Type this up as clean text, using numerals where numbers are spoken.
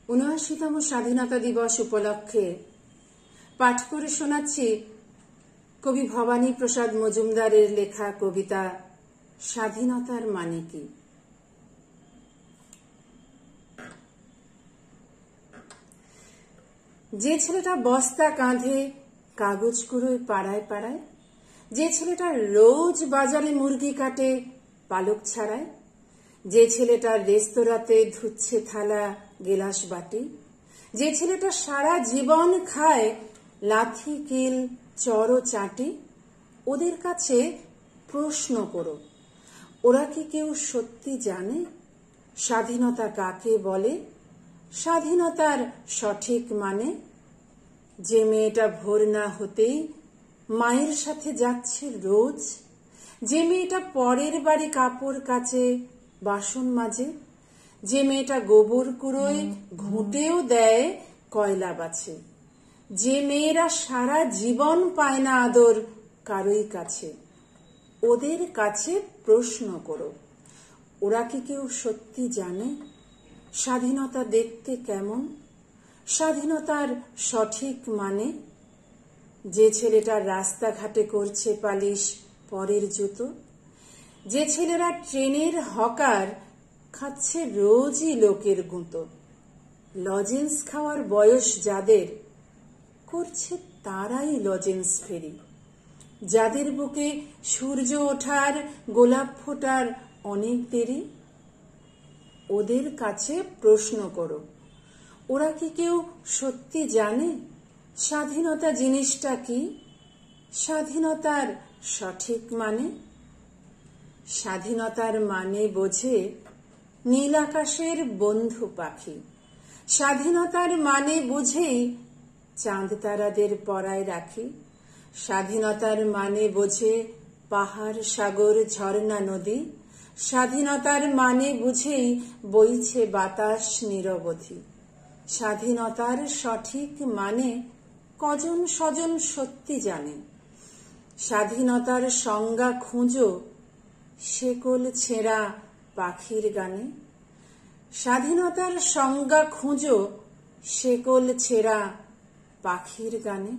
৭৯তম স্বাধীনতা দিবস উপলক্ষে পাঠ করে শোনাচ্ছি কবি ভবানী প্রসাদ মজুমদারের লেখা কবিতা স্বাধীনতার মানে কি। যে ছেলেটা বস্তা কাঁধে কাগজ কুড়োয় পাড়ায় পাড়ায়, যে ছেলেটা রোজ বাজারে মুরগি কাটে পালক ছাড়ায়, যে ছেলেটা রেস্তোরাঁতে ধুচ্ছে থালা গেলাস বাটি, যে ছেলেটা সারা জীবন খায় লাথি কিল চর ও চাটি, ওদের কাছে প্রশ্ন করো, ওরা কি কেউ সত্যি জানে স্বাধীনতা কাকে বলে, স্বাধীনতার সঠিক মানে? যে মেয়েটা ভোর না হতেই মায়ের সাথে যাচ্ছে রোজ, যে মেয়েটা পরের বাড়ি কাপড় কাচে বাসন মাজে, যে মেয়েটা গোবর কুড়োয় ঘুঁটেও দেয় কয়লা বাছে, যে মেয়েরা সারা জীবন পায় না আদর কারোই কাছে, ওদের কাছে প্রশ্ন করো, ওরা কি কেউ সত্যি জানে স্বাধীনতা দেখতে কেমন, স্বাধীনতার সঠিক মানে? যে ছেলেটা রাস্তাঘাটে করছে পালিশ পরের জুতো, যে ছেলেরা ট্রেনের হকার খাচ্ছে রোজই লোকের গুঁতো, লজেন্স খাওয়ার বয়স যাদের করছে তারাই লজেন্স ফেরি, যাদের বুকে সূর্য ওঠার গোলাপ ফোটার অনেক দেরি, ওদের কাছে প্রশ্ন করো, ওরা কি কেউ সত্যি জানে স্বাধীনতা জিনিসটা কি, স্বাধীনতার সঠিক মানে? স্বাধীনতার মানে বোঝে নীল আকাশের বন্ধু পাখি, স্বাধীনতার মানে বুঝেই চাঁদ তারাদের পরায় রাখি, স্বাধীনতার মানে বোঝে পাহাড় সাগর ঝর্ণা নদী, স্বাধীনতার মানে বুঝেই বইছে বাতাস নিরবধি। স্বাধীনতার সঠিক মানে কজন স্বজন সত্যি জানে, স্বাধীনতার সংজ্ঞা খুঁজো শেকল ছেঁড়া পাখির গানে, স্বাধীনতার সংজ্ঞা খুঁজো শেকল ছেঁড়া পাখির গানে।